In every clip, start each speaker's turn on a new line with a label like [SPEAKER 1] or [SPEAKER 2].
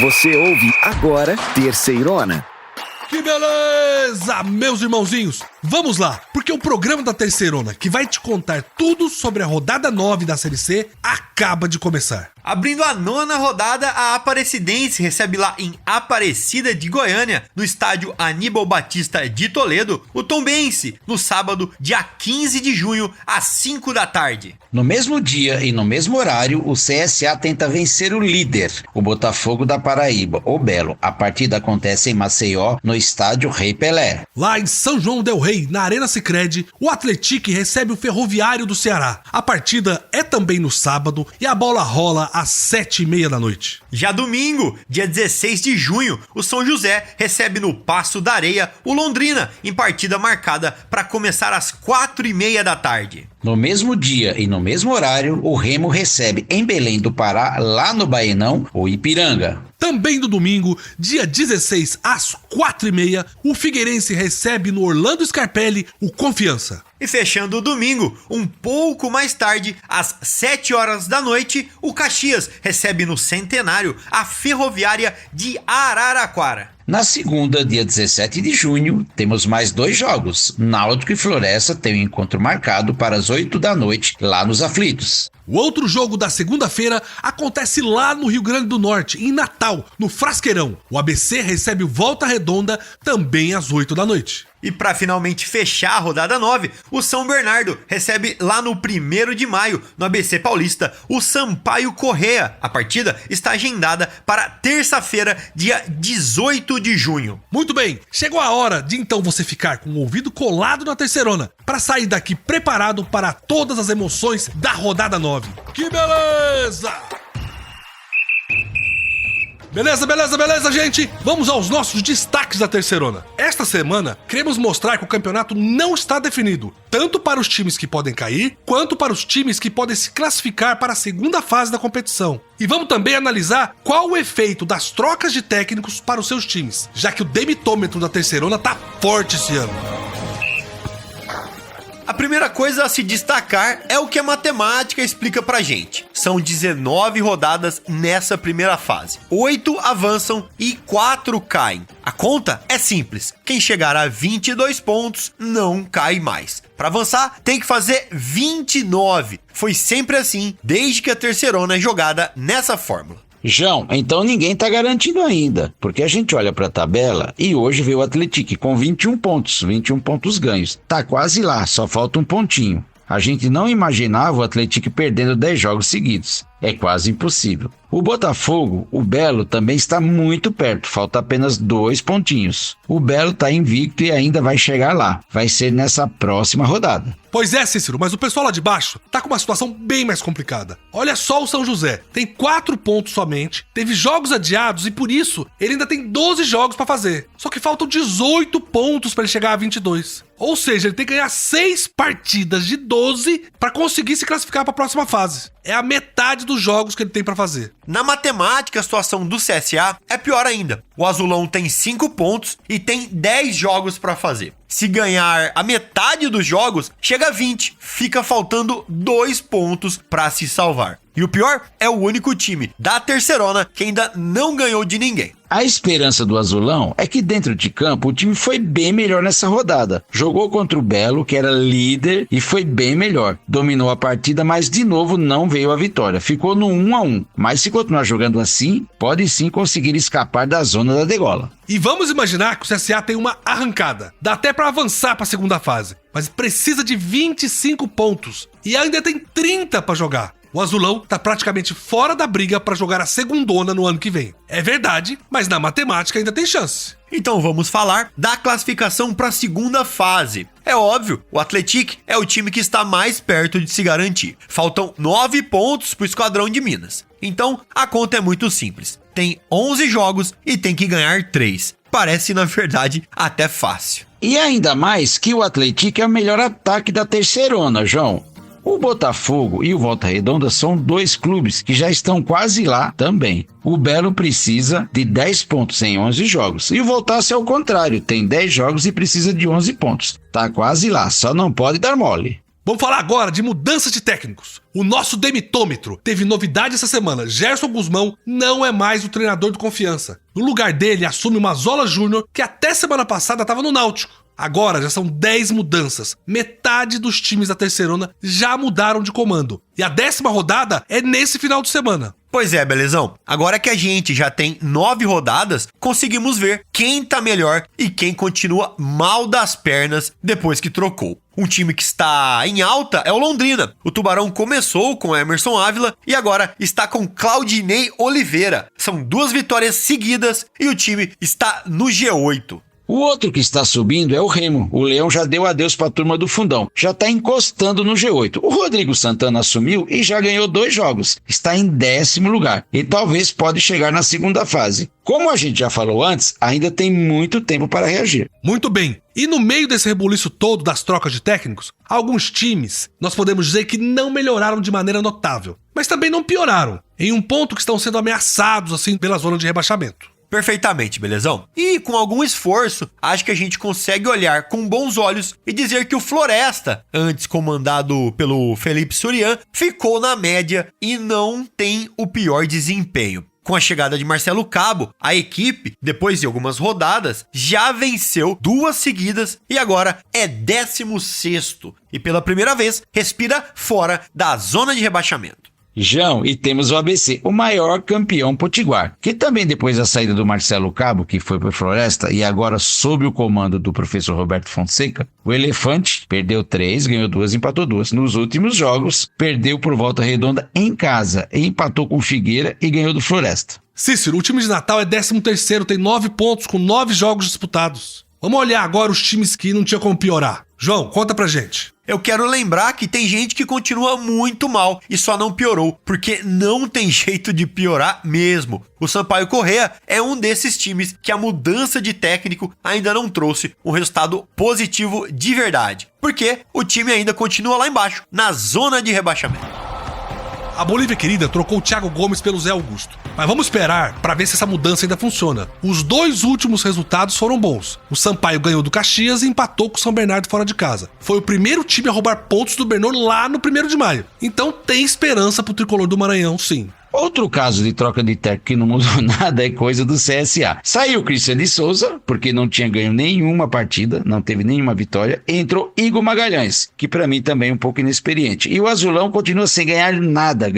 [SPEAKER 1] Você ouve agora Terceirona.
[SPEAKER 2] Que beleza, meus irmãozinhos! Vamos lá, porque o programa da Terceirona, que vai te contar tudo sobre a rodada 9 da Série C, acaba de começar.
[SPEAKER 3] Abrindo a 9ª rodada, a Aparecidense recebe lá em Aparecida de Goiânia, no estádio Aníbal Batista de Toledo, o Tombense, no sábado, dia 15 de junho, às 5 da tarde.
[SPEAKER 4] No mesmo dia e no mesmo horário, o CSA tenta vencer o líder, o Botafogo da Paraíba, o Belo. A partida acontece em Maceió, no estádio Rei Pelé.
[SPEAKER 2] Lá em São João del Rei, na Arena Sicredi, o Atlético recebe o Ferroviário do Ceará. A partida é também no sábado e a bola rola às 7h30 da noite.
[SPEAKER 3] Já domingo, dia 16 de junho, o São José recebe no Paço da Areia o Londrina, em partida marcada para começar às 4h30 da tarde.
[SPEAKER 4] No mesmo dia e no mesmo horário, o Remo recebe em Belém do Pará, lá no Baenão, o Ipiranga.
[SPEAKER 2] Também no domingo, dia 16, às 4h30, o Figueirense recebe no Orlando Scarpelli o Confiança.
[SPEAKER 3] E fechando o domingo, um pouco mais tarde, às 7 horas da noite, o Caxias recebe no Centenário a Ferroviária de Araraquara.
[SPEAKER 4] Na segunda, dia 17 de junho, temos mais 2 jogos. Náutico e Floresta têm um encontro marcado para as 8 da noite, lá nos Aflitos.
[SPEAKER 2] O outro jogo da segunda-feira acontece lá no Rio Grande do Norte, em Natal, no Frasqueirão. O ABC recebe o Volta Redonda também às 8 da noite.
[SPEAKER 3] E para finalmente fechar a rodada 9, o São Bernardo recebe lá no 1º de maio, no ABC Paulista, o Sampaio Corrêa. A partida está agendada para terça-feira, dia 18 de junho.
[SPEAKER 2] Muito bem, chegou a hora de então você ficar com o ouvido colado na Terceirona, para sair daqui preparado para todas as emoções da rodada 9. Que beleza! Beleza, gente? Vamos aos nossos destaques da Terceirona. Esta semana, queremos mostrar que o campeonato não está definido, tanto para os times que podem cair, quanto para os times que podem se classificar para a segunda fase da competição. E vamos também analisar qual o efeito das trocas de técnicos para os seus times, já que o demitômetro da Terceirona tá forte esse ano.
[SPEAKER 3] A primeira coisa a se destacar é o que a matemática explica pra gente. São 19 rodadas nessa primeira fase. 8 avançam e 4 caem. A conta é simples. Quem chegar a 22 pontos não cai mais. Para avançar, tem que fazer 29. Foi sempre assim, desde que a Terceirona é jogada nessa fórmula.
[SPEAKER 4] João, então ninguém tá garantindo ainda, porque a gente olha pra tabela e hoje veio o Atlético com 21 pontos ganhos. Tá quase lá, só falta um pontinho. A gente não imaginava o Atlético perdendo 10 jogos seguidos. É quase impossível. O Botafogo, o Belo, também está muito perto, falta apenas 2 pontinhos. O Belo está invicto e ainda vai chegar lá. Vai ser nessa próxima rodada.
[SPEAKER 2] Pois é, Cícero, mas o pessoal lá de baixo tá com uma situação bem mais complicada. Olha só o São José, tem 4 pontos somente, teve jogos adiados e por isso ele ainda tem 12 jogos para fazer. Só que faltam 18 pontos para ele chegar a 22. Ou seja, ele tem que ganhar 6 partidas de 12 para conseguir se classificar para a próxima fase. É a metade dos jogos que ele tem para fazer.
[SPEAKER 3] Na matemática, a situação do CSA é pior ainda. O Azulão tem 5 pontos e tem 10 jogos para fazer. Se ganhar a metade dos jogos, chega a 20. Fica faltando 2 pontos para se salvar. E o pior é o único time da Terceirona que ainda não ganhou de ninguém.
[SPEAKER 4] A esperança do Azulão é que dentro de campo o time foi bem melhor nessa rodada. Jogou contra o Belo, que era líder, e foi bem melhor. Dominou a partida, mas de novo não veio a vitória. Ficou no 1-1. Mas se continuar jogando assim, pode sim conseguir escapar da zona da degola.
[SPEAKER 2] E vamos imaginar que o CSA tem uma arrancada. Dá até para avançar para a segunda fase. Mas precisa de 25 pontos. E ainda tem 30 para jogar. O Azulão tá praticamente fora da briga para jogar a segundona no ano que vem. É verdade, mas na matemática ainda tem chance.
[SPEAKER 3] Então vamos falar da classificação para a segunda fase. É óbvio, o Atlético é o time que está mais perto de se garantir. Faltam 9 pontos pro Esquadrão de Minas. Então a conta é muito simples. Tem 11 jogos e tem que ganhar 3. Parece, na verdade, até fácil.
[SPEAKER 4] E ainda mais que o Atlético é o melhor ataque da Terceirona, João. O Botafogo e o Volta Redonda são 2 clubes que já estão quase lá também. O Belo precisa de 10 pontos em 11 jogos. E o Voltaço é o contrário, tem 10 jogos e precisa de 11 pontos. Tá quase lá, só não pode dar mole.
[SPEAKER 2] Vamos falar agora de mudança de técnicos. O nosso demitômetro teve novidade essa semana. Gerson Guzmão não é mais o treinador do Confiança. No lugar dele, assume o Mazzola Júnior, que até semana passada estava no Náutico. Agora já são 10 mudanças. Metade dos times da Terceirona já mudaram de comando. E a 10ª rodada é nesse final de semana.
[SPEAKER 3] Pois é, belezão. Agora que a gente já tem 9 rodadas, conseguimos ver quem tá melhor e quem continua mal das pernas depois que trocou. Um time que está em alta é o Londrina. O Tubarão começou com Emerson Ávila e agora está com Claudinei Oliveira. São 2 vitórias seguidas e o time está no G8.
[SPEAKER 4] O outro que está subindo é o Remo. O Leão já deu adeus para a turma do fundão. Já está encostando no G8. O Rodrigo Santana assumiu e já ganhou 2 jogos. Está em 10º lugar e talvez pode chegar na segunda fase. Como a gente já falou antes, ainda tem muito tempo para reagir.
[SPEAKER 2] Muito bem. E no meio desse rebuliço todo das trocas de técnicos, alguns times, nós podemos dizer que não melhoraram de maneira notável, mas também não pioraram, em um ponto que estão sendo ameaçados assim pela zona de rebaixamento.
[SPEAKER 3] Perfeitamente, belezão? E com algum esforço, acho que a gente consegue olhar com bons olhos e dizer que o Floresta, antes comandado pelo Felipe Surian, ficou na média e não tem o pior desempenho. Com a chegada de Marcelo Cabo, a equipe, depois de algumas rodadas, já venceu 2 seguidas e agora é 16º. E pela primeira vez, respira fora da zona de rebaixamento.
[SPEAKER 4] João, e temos o ABC, o maior campeão potiguar, que também depois da saída do Marcelo Cabo, que foi para o Floresta, e agora sob o comando do professor Roberto Fonseca, o Elefante perdeu 3, ganhou 2, empatou 2. Nos últimos jogos, perdeu por Volta Redonda em casa, e empatou com Figueira e ganhou do Floresta.
[SPEAKER 2] Cícero, o time de Natal é 13º, tem 9 pontos com 9 jogos disputados. Vamos olhar agora os times que não tinha como piorar. João, conta pra gente.
[SPEAKER 3] Eu quero lembrar que tem gente que continua muito mal e só não piorou, porque não tem jeito de piorar mesmo. O Sampaio Corrêa é um desses times que a mudança de técnico ainda não trouxe um resultado positivo de verdade, porque o time ainda continua lá embaixo, na zona de rebaixamento.
[SPEAKER 2] A Bolívia Querida trocou o Thiago Gomes pelo Zé Augusto. Mas vamos esperar para ver se essa mudança ainda funciona. Os 2 últimos resultados foram bons. O Sampaio ganhou do Caxias e empatou com o São Bernardo fora de casa. Foi o primeiro time a roubar pontos do Bernor lá no 1º de maio. Então tem esperança pro tricolor do Maranhão, sim.
[SPEAKER 4] Outro caso de troca de técnico que não mudou nada é coisa do CSA. Saiu o Cristian de Souza, porque não tinha ganho nenhuma partida, não teve nenhuma vitória. Entrou Igor Magalhães, que para mim também é um pouco inexperiente. E o Azulão continua sem ganhar nada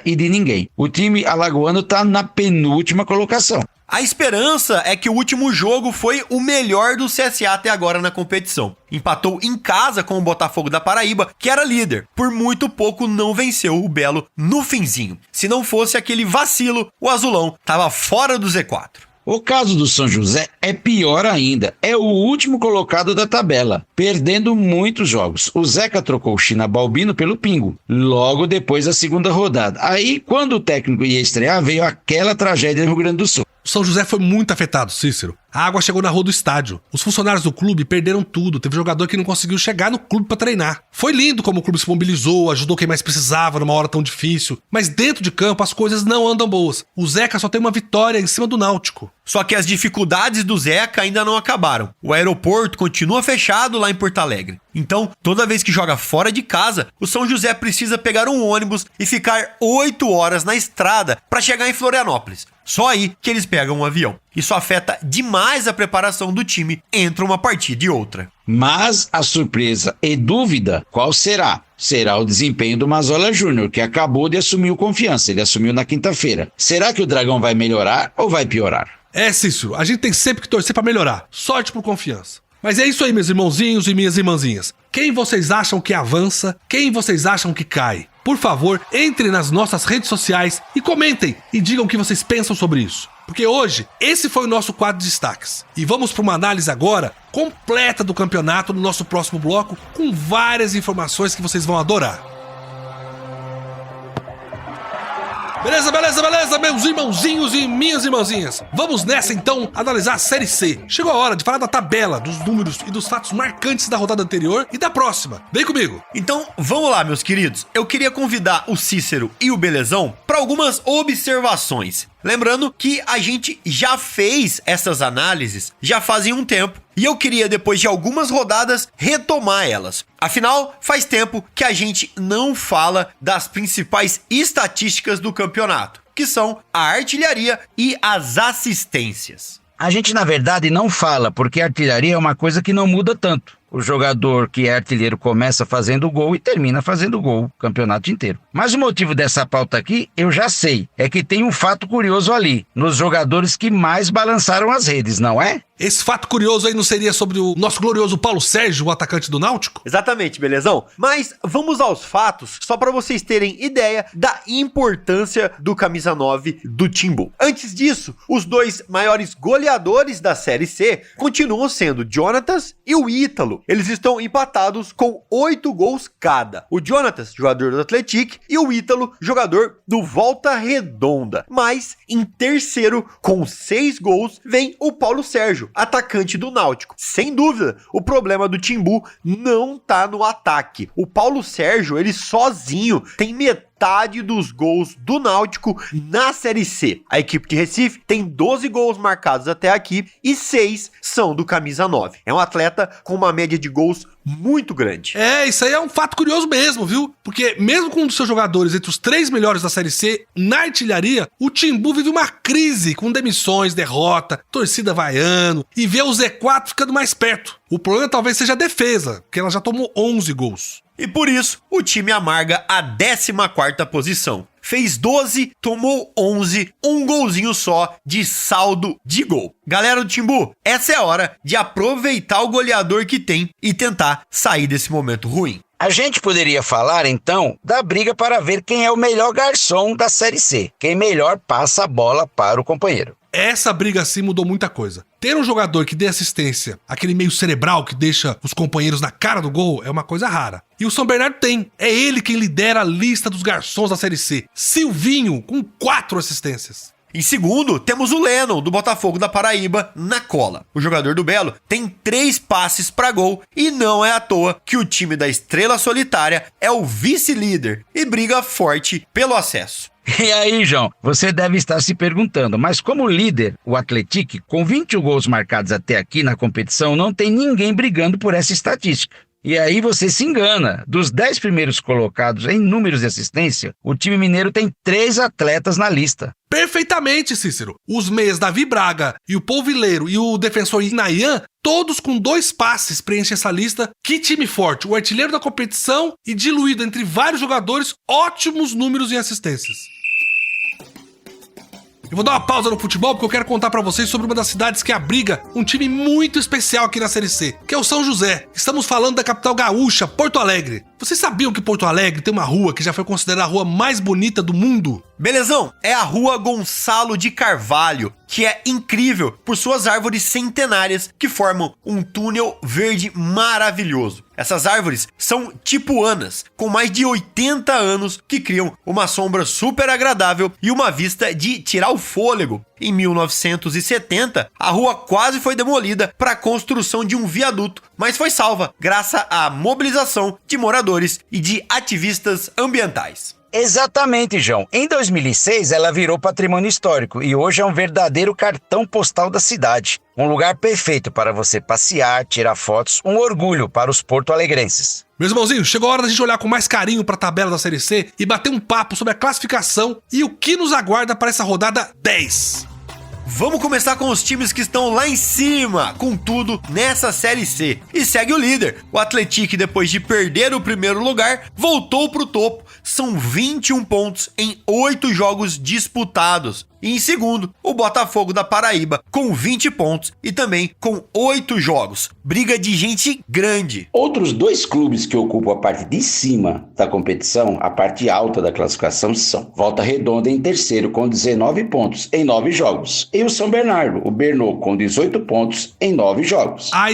[SPEAKER 4] e de ninguém. O time alagoano tá na penúltima colocação.
[SPEAKER 3] A esperança é que o último jogo foi o melhor do CSA até agora na competição. Empatou em casa com o Botafogo da Paraíba, que era líder. Por muito pouco não venceu o Belo no finzinho. Se não fosse aquele vacilo, o Azulão estava fora do Z4.
[SPEAKER 4] O caso do São José é pior ainda. É o último colocado da tabela, perdendo muitos jogos. O Zeca trocou o China Balbino pelo Pingo, logo depois da segunda rodada. Aí, quando o técnico ia estrear, veio aquela tragédia no Rio Grande do Sul.
[SPEAKER 2] O São José foi muito afetado, Cícero. A água chegou na rua do estádio. Os funcionários do clube perderam tudo. Teve jogador que não conseguiu chegar no clube pra treinar. Foi lindo como o clube se mobilizou, ajudou quem mais precisava numa hora tão difícil. Mas dentro de campo as coisas não andam boas. O Zeca só tem uma vitória em cima do Náutico.
[SPEAKER 3] Só que as dificuldades do Zeca ainda não acabaram. O aeroporto continua fechado lá em Porto Alegre. Então, toda vez que joga fora de casa, o São José precisa pegar um ônibus e ficar 8 horas na estrada para chegar em Florianópolis. Só aí que eles pegam um avião. Isso afeta demais a preparação do time entre uma partida e outra.
[SPEAKER 4] Mas a surpresa e dúvida, qual será? Será o desempenho do Mazzola Júnior, que acabou de assumir o Confiança. Ele assumiu na quinta-feira. Será que o Dragão vai melhorar ou vai piorar?
[SPEAKER 2] É, Cícero, a gente tem sempre que torcer pra melhorar. Sorte por Confiança. Mas é isso aí, meus irmãozinhos e minhas irmãzinhas. Quem vocês acham que avança? Quem vocês acham que cai? Por favor, entrem nas nossas redes sociais e comentem e digam o que vocês pensam sobre isso. Porque hoje, esse foi o nosso quadro de destaques. E vamos para uma análise agora completa do campeonato no nosso próximo bloco, com várias informações que vocês vão adorar. Beleza, meus irmãozinhos e minhas irmãzinhas. Vamos nessa então analisar a Série C. Chegou a hora de falar da tabela, dos números e dos fatos marcantes da rodada anterior e da próxima. Vem comigo.
[SPEAKER 3] Então, vamos lá, meus queridos. Eu queria convidar o Cícero e o Belezão para algumas observações. Lembrando que a gente já fez essas análises já fazem um tempo. E eu queria, depois de algumas rodadas, retomar elas. Afinal, faz tempo que a gente não fala das principais estatísticas do campeonato, que são a artilharia e as assistências.
[SPEAKER 4] A gente, na verdade, não fala, porque a artilharia é uma coisa que não muda tanto. O jogador que é artilheiro começa fazendo gol e termina fazendo gol o campeonato inteiro. Mas o motivo dessa pauta aqui, eu já sei, é que tem um fato curioso ali, nos jogadores que mais balançaram as redes, não é?
[SPEAKER 2] Esse fato curioso aí não seria sobre o nosso glorioso Paulo Sérgio, o atacante do Náutico?
[SPEAKER 3] Exatamente, belezão? Mas vamos aos fatos, só para vocês terem ideia da importância do camisa 9 do Timbu. Antes disso, os dois maiores goleadores da Série C continuam sendo Jonatas e o Ítalo. Eles estão empatados com 8 gols cada. O Jonatas, jogador do Atlético, e o Ítalo, jogador do Volta Redonda. Mas em terceiro, com 6 gols, vem o Paulo Sérgio, atacante do Náutico. Sem dúvida, o problema do Timbu não tá no ataque. O Paulo Sérgio, ele sozinho tem metade dos gols do Náutico na Série C. A equipe de Recife tem 12 gols marcados até aqui e 6 são do camisa 9. É um atleta com uma média de gols muito grande.
[SPEAKER 2] Isso aí é um fato curioso mesmo, viu? Porque mesmo com um dos seus jogadores entre os 3 melhores da Série C, na artilharia, o Timbu vive uma crise com demissões, derrota, torcida vaiando e vê o Z4 ficando mais perto. O problema talvez seja a defesa, porque ela já tomou 11 gols.
[SPEAKER 3] E por isso, o time amarga a 14ª posição. Fez 12, tomou 11, um golzinho só de saldo de gol. Galera do Timbu, essa é a hora de aproveitar o goleador que tem e tentar sair desse momento ruim.
[SPEAKER 4] A gente poderia falar, então, da briga para ver quem é o melhor garçom da Série C. Quem melhor passa a bola para o companheiro.
[SPEAKER 2] Essa briga assim mudou muita coisa. Ter um jogador que dê assistência, aquele meio cerebral que deixa os companheiros na cara do gol, é uma coisa rara. E o São Bernardo tem. É ele quem lidera a lista dos garçons da Série C. Silvinho, com 4 assistências.
[SPEAKER 3] Em segundo, temos o Lennon, do Botafogo da Paraíba, na cola. O jogador do Belo tem 3 passes para gol e não é à toa que o time da Estrela Solitária é o vice-líder e briga forte pelo acesso.
[SPEAKER 4] E aí, João, você deve estar se perguntando, mas como líder, o Atlético, com 21 gols marcados até aqui na competição, não tem ninguém brigando por essa estatística. E aí você se engana. Dos 10 primeiros colocados em números de assistência, o time mineiro tem 3 atletas na lista.
[SPEAKER 2] Perfeitamente, Cícero. Os meias Davi Braga e o Polvileiro e o defensor Inayan, todos com 2 passes preenchem essa lista. Que time forte, o artilheiro da competição e diluído entre vários jogadores, ótimos números em assistências. Eu vou dar uma pausa no futebol porque eu quero contar pra vocês sobre uma das cidades que abriga um time muito especial aqui na Série C, que é o São José. Estamos falando da capital gaúcha, Porto Alegre. Vocês sabiam que Porto Alegre tem uma rua que já foi considerada a rua mais bonita do mundo?
[SPEAKER 3] Belezão, é a Rua Gonçalo de Carvalho, que é incrível por suas árvores centenárias que formam um túnel verde maravilhoso. Essas árvores são tipuanas, com mais de 80 anos, que criam uma sombra super agradável e uma vista de tirar o fôlego. Em 1970, a rua quase foi demolida para a construção de um viaduto, mas foi salva graças à mobilização de moradores e de ativistas ambientais.
[SPEAKER 4] Exatamente, João. Em 2006, ela virou patrimônio histórico e hoje é um verdadeiro cartão postal da cidade. Um lugar perfeito para você passear, tirar fotos, um orgulho para os porto-alegrenses.
[SPEAKER 2] Meus irmãozinhos, chegou a hora da gente olhar com mais carinho para a tabela da Série C e bater um papo sobre a classificação e o que nos aguarda para essa rodada 10.
[SPEAKER 3] Vamos começar com os times que estão lá em cima, com tudo nessa Série C. E segue o líder. O Atlético, depois de perder o primeiro lugar, voltou pro topo. São 21 pontos em 8 jogos disputados. E em segundo, o Botafogo da Paraíba, com 20 pontos e também com 8 jogos. Briga de gente grande.
[SPEAKER 5] Outros 2 clubes que ocupam a parte de cima da competição, a parte alta da classificação, são Volta Redonda em terceiro com 19 pontos em 9 jogos. E o São Bernardo, o Bernô, com 18 pontos em 9 jogos.
[SPEAKER 2] Ai,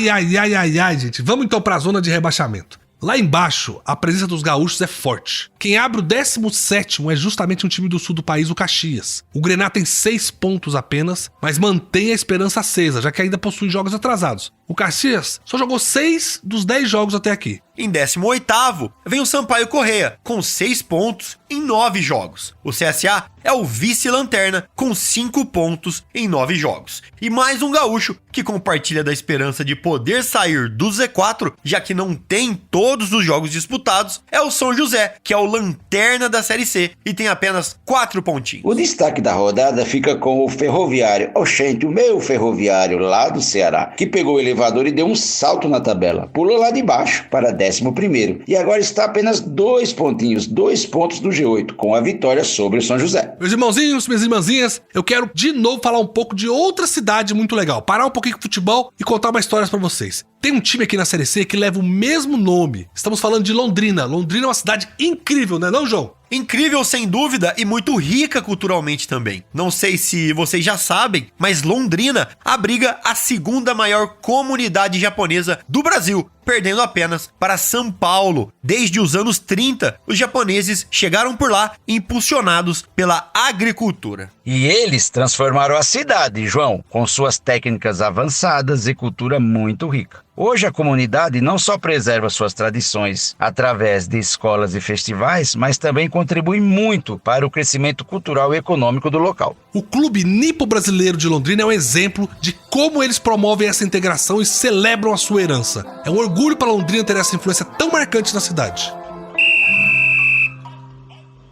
[SPEAKER 2] gente. Vamos então para a zona de rebaixamento. Lá embaixo, a presença dos gaúchos é forte. Quem abre o 17º é justamente um time do sul do país, o Caxias. O Grená tem 6 pontos apenas, mas mantém a esperança acesa, já que ainda possui jogos atrasados. O Caxias só jogou 6 dos 10 jogos até aqui.
[SPEAKER 3] Em 18º, vem o Sampaio Corrêa, com 6 pontos em 9 jogos. O CSA é o vice-lanterna com 5 pontos em 9 jogos. E mais um gaúcho que compartilha da esperança de poder sair do Z4, já que não tem todos os jogos disputados, é o São José, que é o lanterna da Série C e tem apenas 4 pontinhos.
[SPEAKER 5] O destaque da rodada fica com o Ferroviário. Oxente, o meu Ferroviário lá do Ceará, que pegou o elevador e deu um salto na tabela. Pulou lá de baixo para 11º e agora está apenas 2 pontinhos, 2 pontos do G8, com a vitória sobre o São José.
[SPEAKER 2] Meus irmãozinhos, minhas irmãzinhas, eu quero de novo falar um pouco de outra cidade muito legal. Parar um pouquinho com o futebol e contar uma história pra vocês. Tem um time aqui na Série C que leva o mesmo nome. Estamos falando de Londrina. Londrina é uma cidade incrível, não é não, João?
[SPEAKER 3] Incrível, sem dúvida, e muito rica culturalmente também. Não sei se vocês já sabem, mas Londrina abriga a 2ª maior comunidade japonesa do Brasil, perdendo apenas para São Paulo. Desde os anos 30, os japoneses chegaram por lá impulsionados pela agricultura.
[SPEAKER 4] E eles transformaram a cidade, João, com suas técnicas avançadas e cultura muito rica. Hoje a comunidade não só preserva suas tradições através de escolas e festivais, mas também contribui muito para o crescimento cultural e econômico do local.
[SPEAKER 2] O Clube Nipo Brasileiro de Londrina é um exemplo de como eles promovem essa integração e celebram a sua herança. É um orgulho para Londrina ter essa influência tão marcante na cidade.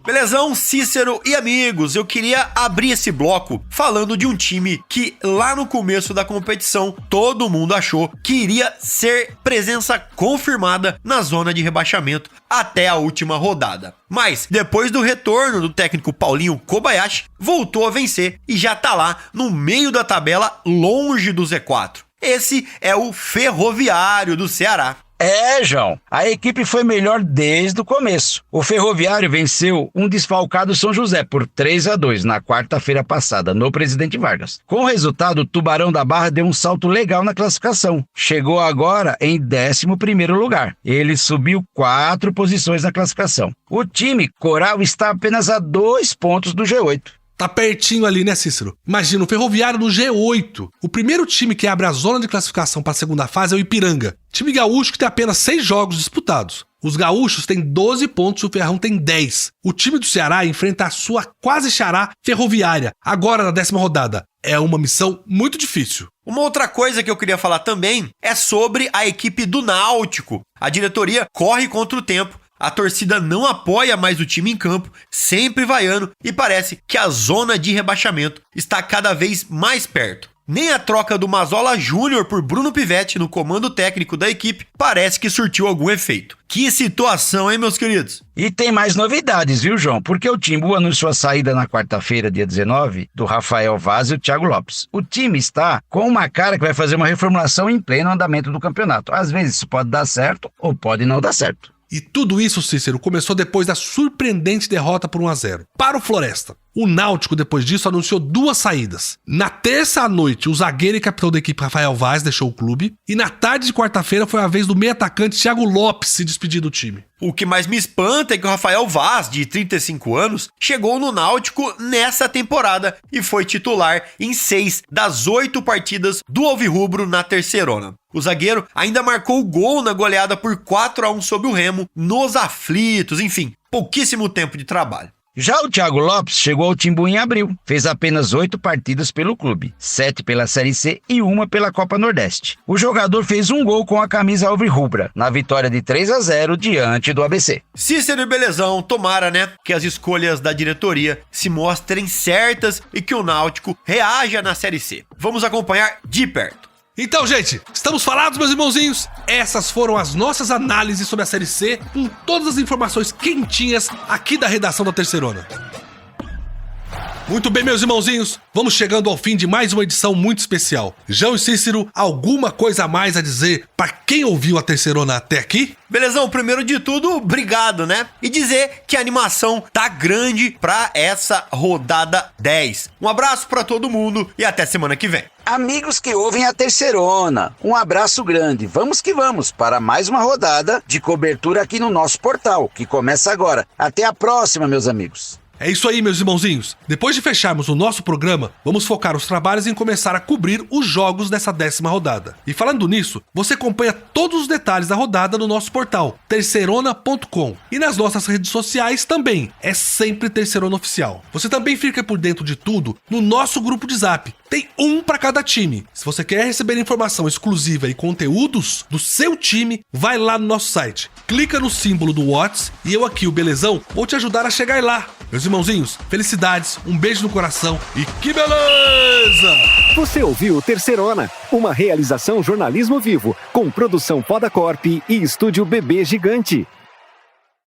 [SPEAKER 3] Belezão, Cícero e amigos, eu queria abrir esse bloco falando de um time que lá no começo da competição todo mundo achou que iria ser presença confirmada na zona de rebaixamento até a última rodada. Mas depois do retorno do técnico Paulinho Kobayashi, voltou a vencer e já tá lá no meio da tabela, longe do Z4. Esse é o Ferroviário do Ceará.
[SPEAKER 4] É, João, a equipe foi melhor desde o começo. O Ferroviário venceu um desfalcado São José por 3-2 na quarta-feira passada, no Presidente Vargas. Com o resultado, o Tubarão da Barra deu um salto legal na classificação. Chegou agora em 11º lugar. Ele subiu 4 posições na classificação. O time Coral está apenas a 2 pontos do G8.
[SPEAKER 2] Tá pertinho ali, né, Cícero? Imagina, o Ferroviário no G8. O primeiro time que abre a zona de classificação para a segunda fase é o Ipiranga. Time gaúcho que tem apenas 6 jogos disputados. Os gaúchos têm 12 pontos e o Ferrão tem 10. O time do Ceará enfrenta a sua quase xará Ferroviária, agora na 10ª rodada. É uma missão muito difícil.
[SPEAKER 3] Uma outra coisa que eu queria falar também é sobre a equipe do Náutico. A diretoria corre contra o tempo. A torcida não apoia mais o time em campo, sempre vaiando, e parece que a zona de rebaixamento está cada vez mais perto. Nem a troca do Mazola Júnior por Bruno Pivetti no comando técnico da equipe parece que surtiu algum efeito. Que situação, hein, meus queridos?
[SPEAKER 4] E tem mais novidades, viu, João? Porque o Timbu anunciou a saída na quarta-feira, dia 19, do Rafael Vaz e o Thiago Lopes. O time está com uma cara que vai fazer uma reformulação em pleno andamento do campeonato. Às vezes isso pode dar certo ou pode não dar certo.
[SPEAKER 2] E tudo isso, Cícero, começou depois da surpreendente derrota por 1-0 para o Floresta. O Náutico, depois disso, anunciou 2 saídas. Na terça à noite, o zagueiro e capitão da equipe Rafael Vaz deixou o clube. E na tarde de quarta-feira foi a vez do meio atacante Thiago Lopes se despedir do time.
[SPEAKER 3] O que mais me espanta é que o Rafael Vaz, de 35 anos, chegou no Náutico nessa temporada e foi titular em 6 das 8 partidas do Alvirrubro na terceirona. O zagueiro ainda marcou o gol na goleada por 4-1 sobre o Remo, nos aflitos, enfim, pouquíssimo tempo de trabalho.
[SPEAKER 4] Já o Thiago Lopes chegou ao Timbu em abril, fez apenas 8 partidas pelo clube, 7 pela Série C e 1 pela Copa Nordeste. O jogador fez um gol com a camisa alvirrubra, na vitória de 3-0 diante do ABC.
[SPEAKER 3] Cícero e Belezão, tomara, né, que as escolhas da diretoria se mostrem certas e que o Náutico reaja na Série C. Vamos acompanhar de perto.
[SPEAKER 2] Então, gente, estamos falados, meus irmãozinhos? Essas foram as nossas análises sobre a Série C, com todas as informações quentinhas aqui da redação da Terceirona. Muito bem, meus irmãozinhos, vamos chegando ao fim de mais uma edição muito especial. João e Cícero, alguma coisa a mais a dizer para quem ouviu a Terceirona até aqui?
[SPEAKER 3] Belezão, primeiro de tudo, obrigado, né? E dizer que a animação tá grande pra essa rodada 10. Um abraço pra todo mundo e até semana que vem.
[SPEAKER 4] Amigos que ouvem a Terceirona, um abraço grande. Vamos que vamos para mais uma rodada de cobertura aqui no nosso portal, que começa agora. Até a próxima, meus amigos.
[SPEAKER 2] É isso aí, meus irmãozinhos. Depois de fecharmos o nosso programa, vamos focar os trabalhos em começar a cobrir os jogos dessa 10ª rodada. E falando nisso, você acompanha todos os detalhes da rodada no nosso portal, terceirona.com. E nas nossas redes sociais também, é sempre Terceirona Oficial. Você também fica por dentro de tudo no nosso grupo de Zap. Tem um para cada time. Se você quer receber informação exclusiva e conteúdos do seu time, vai lá no nosso site. Clica no símbolo do Whats e eu aqui, o Belezão, vou te ajudar a chegar lá. Meus irmãozinhos, felicidades, um beijo no coração e que beleza!
[SPEAKER 6] Você ouviu Terceirona, uma realização jornalismo vivo, com produção Podacorp e estúdio Bebê Gigante.